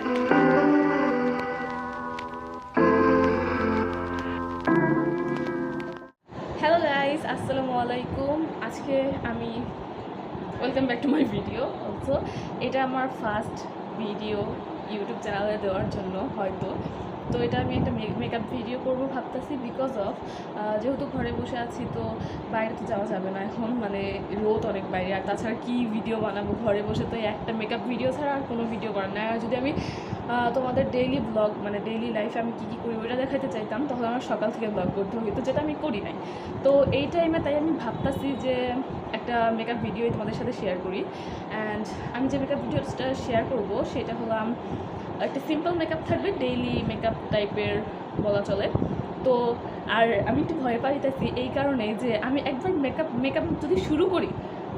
Hello guys, আসসালামু আলাইকুম। আজকে আমি welcome back to my video. Also এটা আমার ফার্স্ট ভিডিও ইউটিউব চ্যানেলে দেওয়ার জন্য হয়তো। তো এটা আমি একটা মেকআপ ভিডিও করবো ভাবতেছি, বিকজ অফ যেহেতু ঘরে বসে আছি, তো বাইরে তো যাওয়া যাবে না এখন, মানে রোদ অনেক বাইরে। আর তাছাড়া কী ভিডিও বানাবো ঘরে বসে? তো একটা মেকআপ ভিডিও ছাড়া আর কোনো ভিডিও করার নাই। আর যদি আমি তোমাদের ডেইলি ব্লগ, মানে ডেইলি লাইফে আমি কী কী করি ওইটা দেখাতে চাইতাম, তাহলে আমার সকাল থেকে ব্লগ করতে হতো, যেটা আমি করি নাই। তো এই টাইমে তাই আমি ভাবতাছি যে একটা মেকআপ ভিডিও তোমাদের সাথে শেয়ার করি। অ্যান্ড আমি যে মেকআপ ভিডিওটা শেয়ার করব সেটা হলাম একটা সিম্পল মেকআপ থাকবে, ডেইলি মেকআপ টাইপের বলা চলে। তো আর আমি একটু ভয় পাইতেছি এই কারণে যে আমি একবার মেকআপ যদি শুরু করি,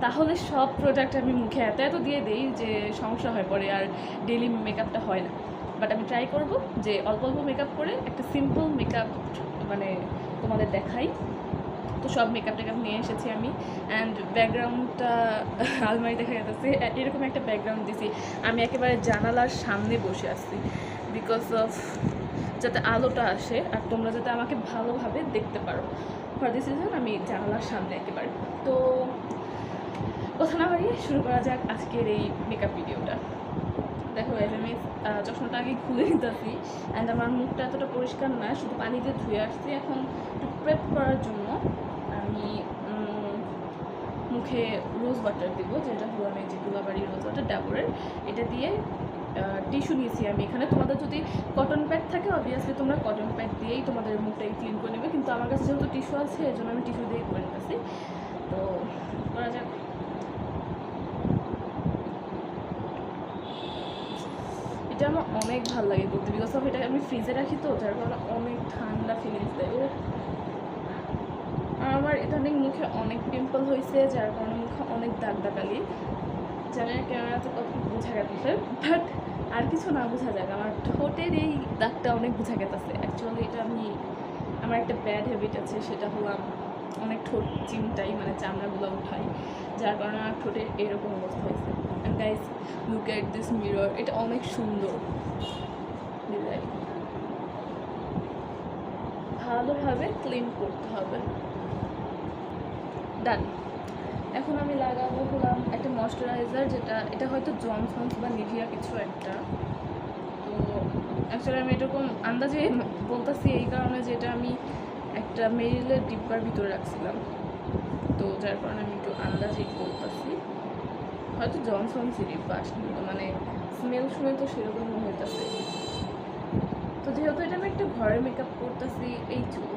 তাহলে সব প্রোডাক্ট আমি মুখে এত এত দিয়ে দিই যে সমস্যা হয়ে পড়ে, আর ডেইলি মেকআপটা হয় না। বাট আমি ট্রাই করব যে অল্প অল্প মেকআপ করে একটা সিম্পল মেকআপ মানে তোমাদের দেখাই। তো সব মেকআপ টেকআপ নিয়ে এসেছি আমি। অ্যান্ড ব্যাকগ্রাউন্ডটা আলমারি দেখা যাচ্ছে, এরকম একটা ব্যাকগ্রাউন্ড দিছি। আমি একেবারে জানালার সামনে বসে আসছি, বিকজ অফ যাতে আলোটা আসে আর তোমরা যাতে আমাকে ভালোভাবে দেখতে পারো। ফর দিস রিজন আমি জানালার সামনে একেবারে। তো কথা না বাড়িয়ে শুরু করা যাক আজকের এই মেকআপ ভিডিওটা। দেখো আমি চশমাটা আগে খুলে নিতেছি। অ্যান্ড আমার মুখটা এতটা পরিষ্কার না, শুধু পানি দিয়ে ধুয়ে আসছি। এখন একটু প্রেপ করার জন্য আমি মুখে রোজ ওয়াটার দিব, যেটা হলো আমি যে গুলাবাড়ি রোজ ওয়াটার ডাবরের, এটা দিয়ে টিস্যু নিয়েছি আমি এখানে। তোমাদের যদি কটন প্যাড থাকে অবভিয়াসলি তোমরা কটন প্যাড দিয়েই তোমাদের মুখটাকে ক্লিন করে নেবে, কিন্তু আমার কাছে যেহেতু টিস্যু আছে এই জন্য আমি টিস্যু দিয়েই করে নিতেছি। তো করা যাক। এটা আমার অনেক ভালো লাগে করতে, বিকজ অফ এটা আমি ফ্রিজে রাখি, তো যার কারণে অনেক ঠান্ডা ফিলিংস দেয়। ও আমার ইদানিং মুখে অনেক পিম্পল হয়েছে, যার কারণে মুখে অনেক দাগ দাগালি। জানি না ক্যামেরাতে কত বোঝা গেছে, বাট আর কিছু না বোঝা যাক, আমার ঠোঁটের এই দাগটা অনেক বোঝা গেছে। অ্যাকচুয়ালি এটা আমার একটা ব্যাড হ্যাবিট আছে, সেটা হলাম অনেক ঠোঁট চিমটাই, মানে চামড়াগুলো উঠাই, যার কারণে আমার ঠোঁটের এরকম অবস্থা হয়েছে। And guys, look at this mirror, এটা অনেক সুন্দর ডিজাইন। ভালোভাবে ক্লিন করতে হবে। ডান। এখন আমি লাগাবো হলাম একটা ময়শ্চারাইজার, এটা হয়তো জনসন্স বা নিভিয়া কিছু একটা। তো অ্যাকচুয়ালি আমি এরকম আন্দাজে বলতেছি এই কারণে যে এটা আমি একটা মেরিলের ডিব্বার ভিতরে রাখছিলাম, তো যার কারণে আমি একটু আন্দাজেই বলতেছি। হয়তো জনসন্সই ডিব্বা, মানে স্মেল শুনে তো সেরকম হইতেছে। তো যেহেতু এটা আমি একটা ঘরে মেকআপ করতেছি, এই চুল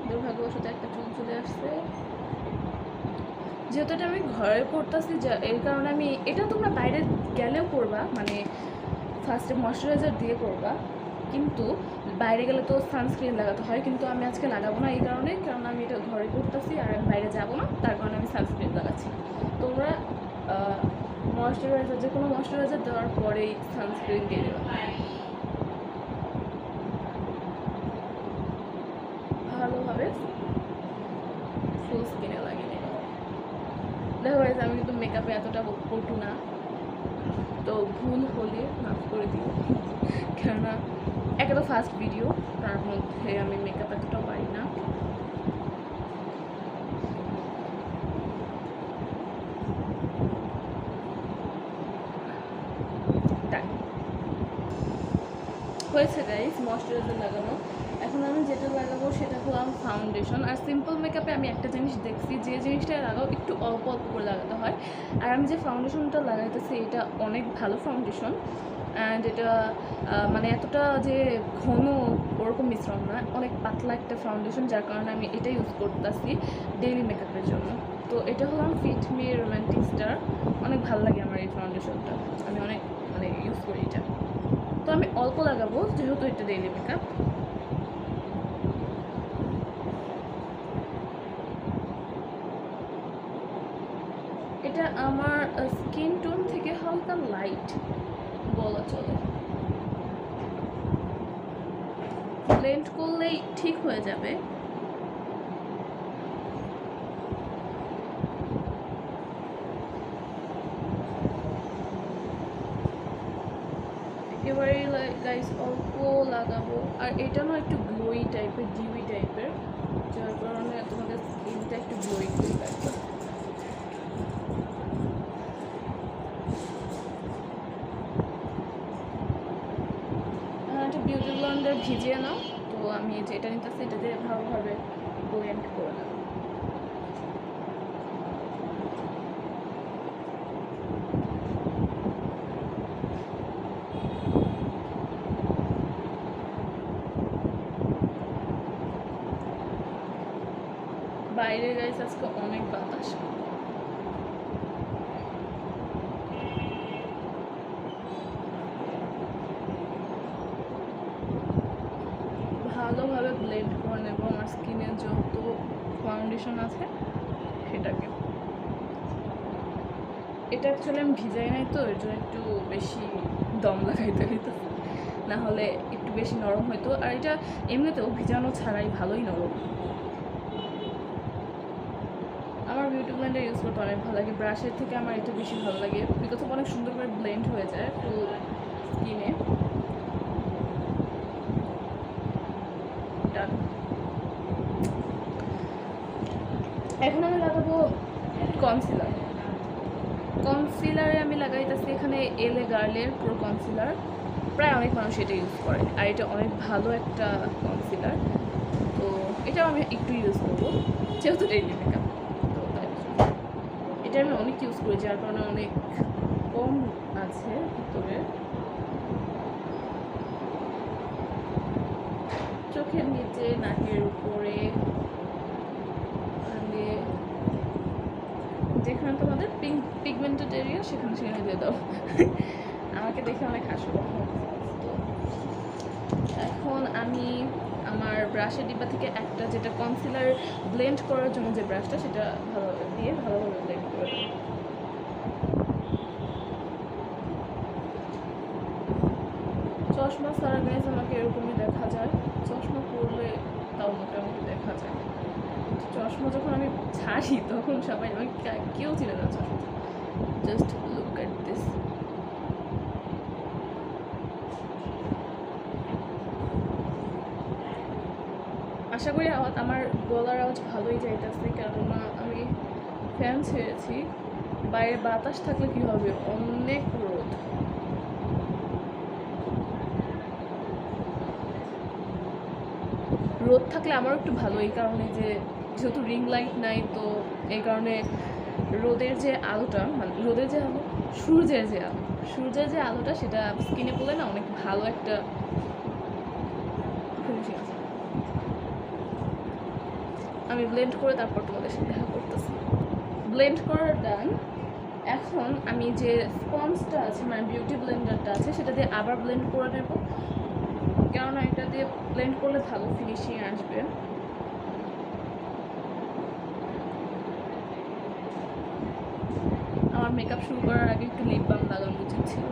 দুর্ভাগ্যবশত একটা চুল চলে আসছে। যেহেতু এটা আমি ঘরে করতেছি, এর কারণে আমি এটা তোমরা বাইরে গেলেও করবা, মানে ফার্স্টে ময়শ্চারাইজার দিয়ে করবা, কিন্তু বাইরে গেলে তো সানস্ক্রিন লাগাতে হয়, কিন্তু আমি আজকে লাগাবো না এই কারণে, কারণ আমি এটা ঘরে করতেছি আর আমি বাইরে যাবো না, তার কারণে আমি সানস্ক্রিন লাগাচ্ছি। তোমরা ময়শ্চারাইজার, যে কোনো ময়শ্চারাইজার দেওয়ার পরেই সানস্ক্রিন দিয়ে দেবা, ভালোভাবে ফুল স্কিনে লাগিয়ে নেব। দেখো গাইস, আমি কিন্তু মেকআপে এতটা পটু না, তো ভুল হলে মাফ করে দিও, কেননা একটা তো ফার্স্ট ভিডিও, তার মধ্যে আমি মেকআপ এতটাও পারি না। হয়েছে গাইস ময়শ্চারাইজার লাগানো। এখন আমি যেটা লাগাবো সেটা হলাম ফাউন্ডেশন। আর সিম্পল মেকআপে আমি একটা জিনিস দেখছি, যে জিনিসটা লাগাও একটু অল্প অল্প করে লাগাতে হয়। আর আমি যে ফাউন্ডেশনটা লাগাইতেছি এটা অনেক ভালো ফাউন্ডেশন। অ্যান্ড এটা মানে এতটা যে ঘন ওরকম মিশ্রণ না, অনেক পাতলা একটা ফাউন্ডেশন, যার কারণে আমি এটা ইউজ করতেছি ডেইলি মেকআপের জন্য। তো এটা হলাম ফিট মি রোম্যান্টিক স্টার। অনেক ভালো লাগে আমার এই ফাউন্ডেশনটা, আমি অনেক মানে ইউজ করি এটা। তো আমি অল্প লাগাবো যেহেতু এটা ডেইলি মেকআপ। এটা আমার স্কিন টোন থেকে হালকা লাইট বলা চলে, ব্লেন্ড করলেই ঠিক হয়ে যাবে। একেবারে গাইস অল্প লাগাবো, আর এটা না একটু গ্লোই টাইপের, ডিউই টাইপের, যার কারণে তোমাদের স্কিনটা একটু গ্লোই গ্লোই লাগবে। একটা বিউটি ব্লেন্ডার ভিজিয়ে নাও। তো আমি যেটা নিতেছি এটা দিয়ে ভালোভাবে ব্লেন্ড করে নেব। বাইরে গাইস আজকে অনেক বাতাস, ভালোভাবে ব্লেন্ড করে নেব আমার স্কিনে যত ফাউন্ডেশন আছে সেটাকে। এটা অ্যাকচুয়ালি আমি ভিজাই নাই, তো এর জন্য একটু বেশি দম লাগাইতে হইতো, না হলে একটু বেশি নরম হইতো। আর এটা এমনিতেও ভিজানো ছাড়াই ভালোই নরম। আমার বিউটি ব্লেন্ডার ইউজ করতে অনেক ভালো লাগে, ব্রাশের থেকে আমার এটা বেশি ভালো লাগে, বিকজ অনেক সুন্দর করে ব্লেন্ড হয়ে যায় ফুল স্কিনে। এখন আমি লাগাবো কনসিলার। কনসিলারে আমি লাগাইতেছি এখানে এলে গার্লের প্রো কনসিলার। প্রায় অনেক মানুষ এটা ইউজ করে, আর এটা অনেক ভালো একটা কনসিলার। তো এটাও আমি একটু ইউজ করবো, যেহেতু ডেইলি মেকআপ, তো তাই এটা আমি অনেক ইউজ করি, যার কারণে অনেক কম আছে ভিতরে। চোখের নিচে, নাকের উপরে, যেখানে তোমাদের পিগমেন্টেড এরিয়া সেখানে দিয়ে দাও। আমাকে দেখে অনেক হাসো। এখন আমি আমার ব্রাশের ডিব্বা থেকে একটা, যেটা কনসিলার ব্লেন্ড করার জন্য যে ব্রাশটা, সেটা ভালোভাবে ব্লেন্ড করে দেবো। চশমা ছাড়া গাইজ আমাকে এরকমই দেখা যায়, চশমা পরলে তাও মোটামুটি দেখা যায়। চশমা যখন আমি ছাড়ি তখন সবাই আমাকে কেউ চিনে না চশমা। Just look at this. আশা করি আমার গলার আওয়াজ ভালোই যাইতেছে, কেননা আমি ফ্যান ছেড়েছি। বাইরে বাতাস থাকলে কি হবে, অনেক রোদ। রোদ থাকলে আমারও একটু ভালো, এই কারণে যেহেতু রিং লাইট নাই, তো এই কারণে রোদের যে আলোটা, মানে রোদের যে আলো, সূর্যের যে আলোটা, সেটা স্কিনে পড়লে না অনেক ভালো একটা ফিনিশিং আছে। আমি ব্লেন্ড করে তারপর তোমাদের সাথে দেখা করতেছি। ব্লেন্ড করার ডান। এখন আমি যে স্পঞ্জটা আছে, মানে বিউটি ব্লেন্ডারটা আছে, সেটা দিয়ে আবার ব্লেন্ড করে নেব, কেননা এটা দিয়ে ব্লেন্ড করলে ভালো ফিনিশিং আসবে। আমার মেকআপ শুরু করার আগে একটু লিপ বাম লাগানো উচিত ছিল,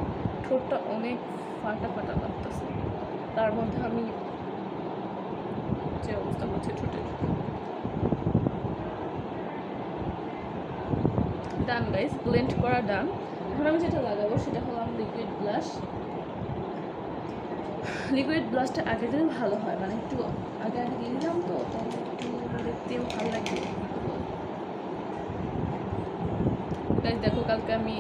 ঠোঁটটা অনেক ফাটা ফাটা লাগতেছে, তার মধ্যে আমি যে অবস্থা হচ্ছে ঠোঁটের। ডান গাইস, ব্লেন্ড করা ডান। এখন আমি যেটা লাগাবো সেটা হলো আমার লিকুইড ব্লাশ। লিকুইড ব্লাশটা আগে দিলে ভালো হয়, মানে একটু আগে দিয়ে দিলাম, তো তাহলে একটু দেখতেও ভালো লাগবে। গাইস দেখো, কালকে আমি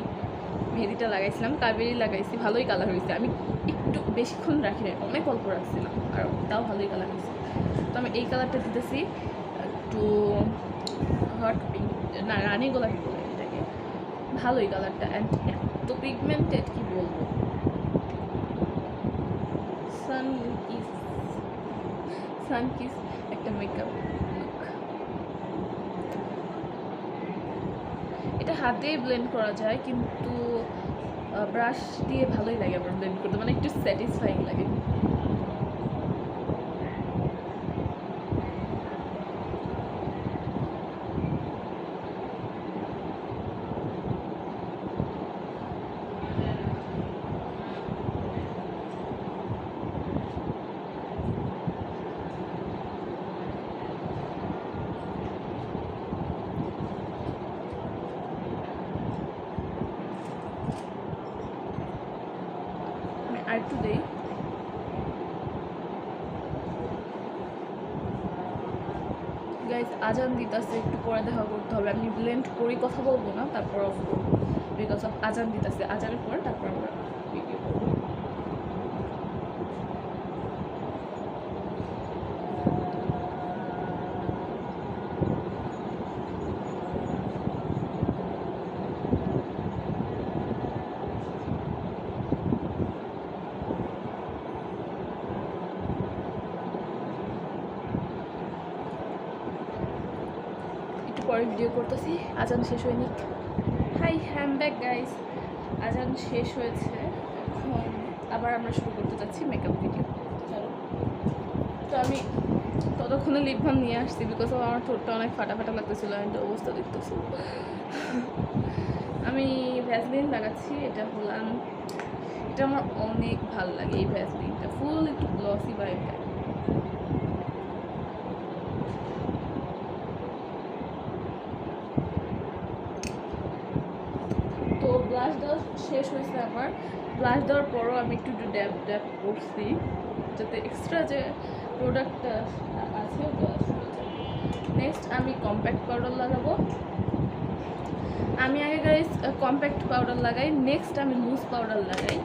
মেহেদিটা লাগাইছিলাম, কাবেরি লাগাইছি, ভালোই কালার হয়েছে। আমি একটু বেশিক্ষণ রাখি নাই, অনেক অল্প রাখছিলাম, আর তাও ভালোই কালার হয়েছে। তো আমি এই কালারটা দিতেছি একটু হট পিঙ্ক, না রানী গোলাপি বলে এটাকে, ভালোই কালারটা, অ্যান্ড এত পিগমেন্টেড কি বলবো। সানকিস একটা মেকআপ লুক। এটা হাতেই ব্লেন্ড করা যায়, কিন্তু ব্রাশ দিয়ে ভালোই লাগে আমার ব্লেন্ড করতে, মানে একটু স্যাটিসফাইং লাগে। আর একটু দেই। গাইজ আজান দিতেছে, একটু পরে দেখা করতে হবে। আমি ব্লেন্ড করি কথা বলবো না, তারপর অফ করবো বিকজ অফ আজান দিতেছে। আজানের পর তারপর আমরা ভিডিও করবো। পরে ভিডিও করতেছি, আজান শেষ হয়নি। হাই হ্যাম ব্যাক গাইস, আজান শেষ হয়েছে, এখন আবার আমরা শুরু করতে যাচ্ছি মেকআপ ভিডিও। চলো, তো আমি ততক্ষণে লিপ বাম নিয়ে আসছি বিকজ আমার ঠোঁটটা অনেক ফাটা ফাটা লাগতেছিল, আমি তো অবস্থা দেখতেছি। আমি ভ্যাসলিন লাগাচ্ছি, এটা হলাম, এটা আমার অনেক ভালো লাগে এই ভ্যাসলিনটা, ফুল একটু গ্লসি ভাইব দেয়। তো ব্লাশ দেওয়া শেষ হয়েছে আমার। ব্লাশ দেওয়ার পরও আমি একটু ড্যাব ড্যাব করছি যাতে এক্সট্রা যে প্রোডাক্টটা আছে ওটা চলে যায়। নেক্সট আমি কম্প্যাক্ট পাউডার লাগাবো। আমি আগে গাইস কম্প্যাক্ট পাউডার লাগাই, নেক্সট আমি লুজ পাউডার লাগাই।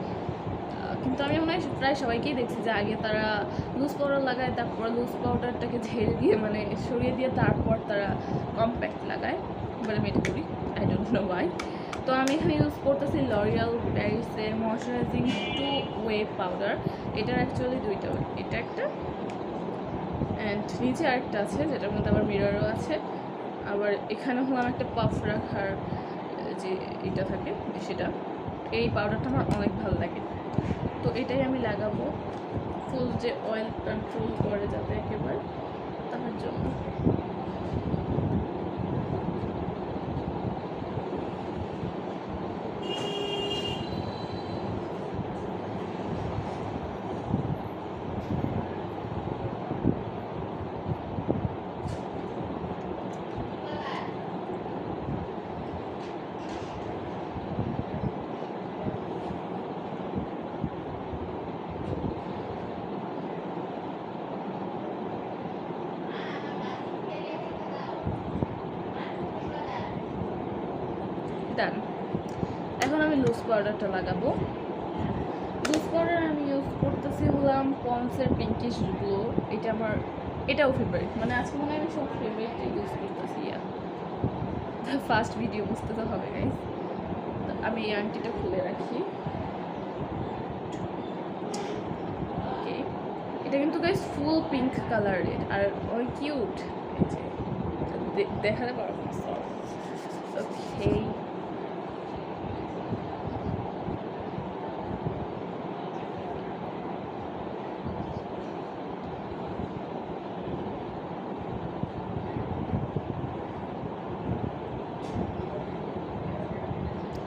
কিন্তু আমি মনে হয় প্রায় সবাইকেই দেখছি যে আগে তারা লুজ পাউডার লাগায়, তারপর লুজ পাউডারটাকে ঝেড়ে দিয়ে মানে সরিয়ে দিয়ে তারপর তারা কম্প্যাক্ট লাগায়, বলে আমি এটা করি, আই ডোন্ট নো ওয়াই। তো আমি এখানে ইউজ করতেছি লরিয়াল প্যারিসের ময়শ্চারাইজিং 2-ওয়ে পাউডার। এটার অ্যাকচুয়ালি দুইটা ওয়ে, এটা একটা অ্যান্ড নিচে আরেকটা আছে যেটার মধ্যে আবার মিররও আছে। আবার এখানে হলাম একটা পাফ রাখার যে এটা থাকে সেটা। এই পাউডারটা আমার অনেক ভালো লাগে, তো এটাই আমি লাগাবো ফুল যে অয়েল কন্ট্রোল করে যাতে একেবারে, তার জন্য। ডান। এখন আমি লুজ পাউডারটা লাগাবো। লুজ পাউডার আমি ইউজ করতেছি হলাম পন্সের পিঙ্কিশ গ্লো। এটা আমার এটাও ফেভারিট, মানে আজকে মনে হয় আমি সব ফেভারিট ইউজ করতেছি। ফার্স্ট ভিডিও বুঝতে তো হবে গাইস। আমি এই আংটিটা খুলে রাখি। ওকে, এটা কিন্তু গাইস ফুল পিঙ্ক কালারের আর অনেক কিউট, দেখাতে পারবো না। ওকে,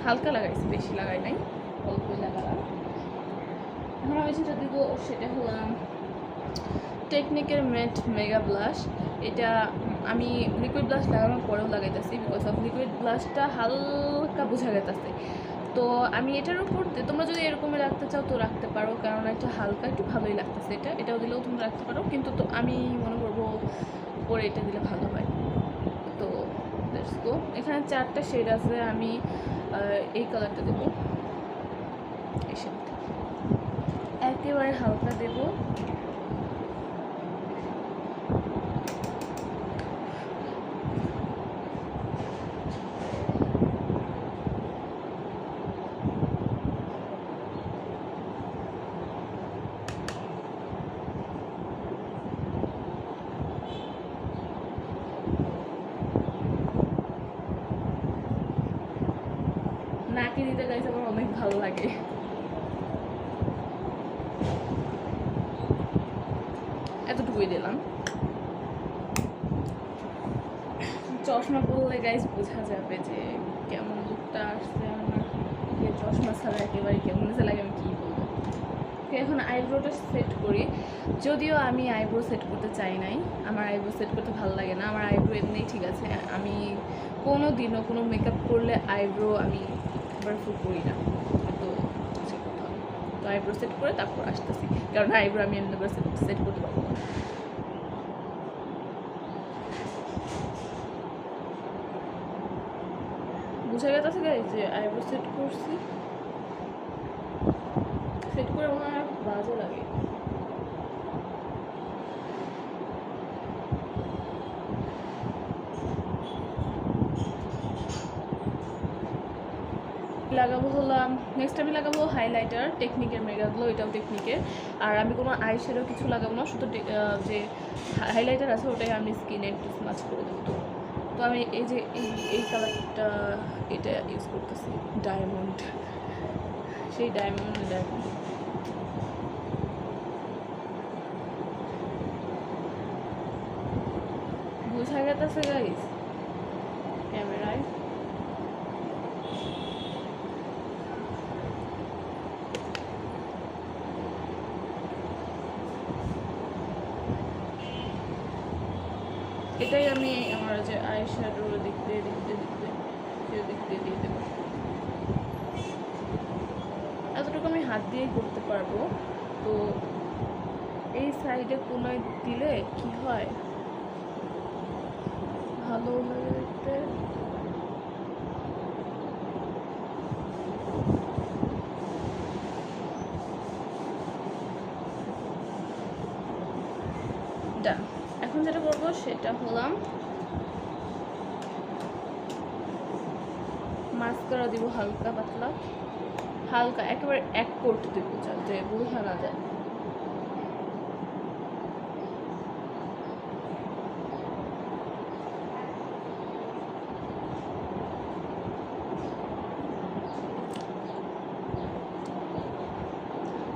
হালকা লাগাইছি, বেশি লাগাই নাই, অল্পই লাগালাম। এখন আমি যেটা দিব সেটা হলাম টেকনিকের ম্যাট মেগা ব্লাশ। এটা আমি লিকুইড ব্লাশ লাগানোর পরেও লাগাইতেছি বিকজ অফ লিকুইড ব্লাশটা হালকা বোঝা গেতেছে। তো আমি এটার উপর তোমরা যদি এরকমই রাখতে চাও তো রাখতে পারো, কারণ এটা হালকা একটু ভালোই লাগতেছে। এটাও দিলেও তোমরা রাখতে পারো, কিন্তু তো আমি মনে করবো উপরে এটা দিলে ভালো হয়। তো লেটস গো। এখানে 4টা শেড আছে, আমি এই কালারটা দেবো, এই শেডটা একেবারে হালকা দেবো। নাকে দিতে গাইস আমার অনেক ভালো লাগে। এতটুকুই দিলাম। চশমা পরলে গাইস বোঝা যাবে যে কেমন লুকটা আসছে আমার। চশমা ছাড়া একেবারে কেমন লাগে আমি কী বলবো। এখন আইব্রোটা সেট করি, যদিও আমি আইব্রো সেট করতে চাই নাই, আমার আইব্রো সেট করতে ভালো লাগে না। আমার আইব্রো এমনিই ঠিক আছে, আমি কোনো দিনও কোনো মেকআপ করলে আইব্রো আমি একবার ফুল করি না, তো সেট করতে হবে। তো আইব্রো সেট করে তারপর আসতেছি, কারণ আইব্রো আমি এমনি করে সেট করতে পারবো না। বুঝা গেছে গাইস যে আইব্রো সেট করছি, সেট করে আমার বাজে লাগে। লাগাবো হলাম, নেক্সট আমি লাগাবো হাইলাইটার টেকনিকের মেগাগুলো, এটাও টেকনিকের। আর আমি কোনো আই শ্যাডো কিছু লাগাবো না, শুধু যে হাইলাইটার আছে ওটাই আমি স্কিনে একটু স্মাচ করে দেবো। তো আমি এই যে এই কালারটা এটা ইউজ করতেছি, ডায়মন্ড, সেই ডায়মন্ড বুঝা গেছে গাইস ক্যামেরায়। এটাই আমি আমার যে আই শ্যাডোর দিক দিয়ে দিয়ে দেবো। এতটুকু আমি হাত দিয়েই করতে পারবো। তো এই সাইডে কোনায় দিলে কি হয়, ভালো লাগে দেখতে। ডান। এখন যেটা করবো সেটা হলাম মাস্কারা দিব, হালকা পাতলা, হালকা একেবারে এক কোট দিব যাতে বোঝা না যায়।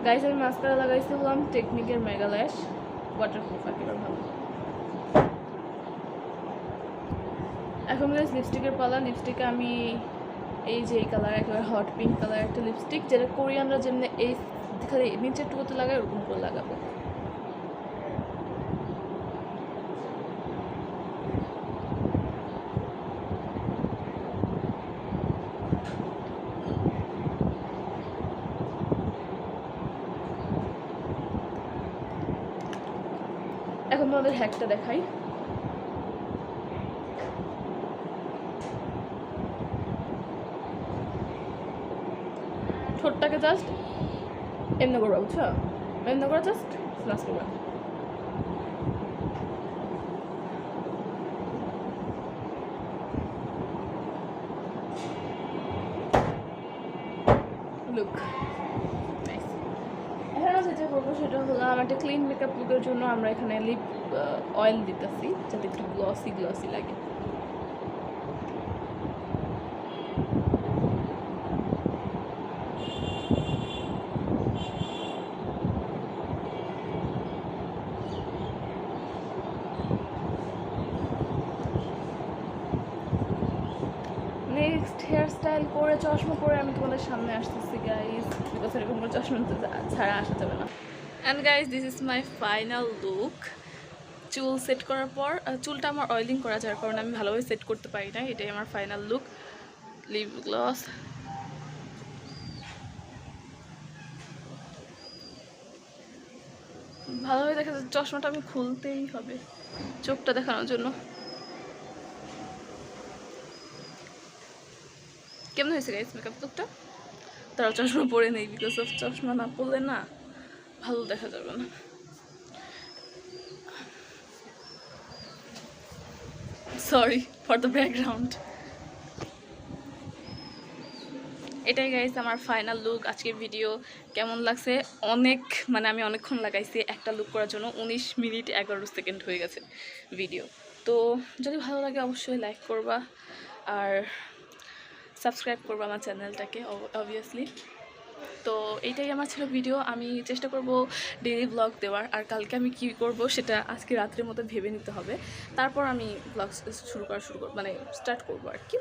গাইস আমি মাস্কারা লাগাইছি হলাম টেকনিকের মেগা ল্যাশ ওয়াটারপ্রুফ, একেবারে ভালো। এখন গাইস লিপস্টিকের পালা। লিপস্টিকে আমি এই যে এই কালার, একেবারে হট পিঙ্ক কালার একটা লিপস্টিক, যেটা কোরিয়ানরা যেমনি এই খালি নিচের টুকুতে লাগায় ওরকম করে লাগাবো। এখন তোমাদের হ্যাকটা দেখাই। ঠোঁটটাকে জাস্ট এমনি করবা, বুঝছো? এমনি করে জাস্ট স্লাস করবা। Look nice. এখানে যেটা করবো সেটা হলো আমার একটা ক্লিন মেকআপ লুকের জন্য আমরা এখানে লিপ অয়েল দিতেছি যাতে একটু গ্লসি লাগে। নেক্সট হেয়ার স্টাইল করে চশমা পরে আমি তোমাদের সামনে আসতেছি গাইস, বিকজ এরকম করে চশমা ছাড়া আসা যাবে না। And guys this is my final look. চুল সেট করার পর, চুলটা আমার অয়েলিং করা যার কারণে আমি ভালোভাবে সেট করতে পারি না, এটাই আমার ফাইনাল লুক। লিপ গ্লস, ভালোভাবে দেখা যাচ্ছে। চশমাটা আমি খুলতেই হবে চোখটা দেখানোর জন্য। কেমন হয়েছে গাইস মেকআপ লুকটা? তারা চশমা পরে নেই, বিকজ অফ চশমা না পরলে না ভালো দেখা যাবে না। Sorry for the background. এটাই গাইস আমার ফাইনাল লুক। আজকের ভিডিও কেমন লাগছে? অনেক মানে আমি অনেকক্ষণ লাগাইছি একটা লুক করার জন্য, 19 মিনিট 11 সেকেন্ড হয়ে গেছে ভিডিও। তো যদি ভালো লাগে অবশ্যই লাইক করবা আর সাবস্ক্রাইব করবা আমার চ্যানেলটাকে অবভিয়াসলি। তো এইটাই আমার ছিল ভিডিও। আমি চেষ্টা করব ডেইলি ব্লগ দেওয়ার, আর কালকে আমি কী করব সেটা আজকে রাত্রের মতো ভেবে নিতে হবে, তারপর আমি ব্লগ শুরু করব, মানে স্টার্ট করবো আর কি।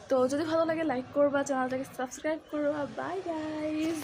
তো যদি ভালো লাগে লাইক করবা, চ্যানেলটাকে সাবস্ক্রাইব করবা। By guys.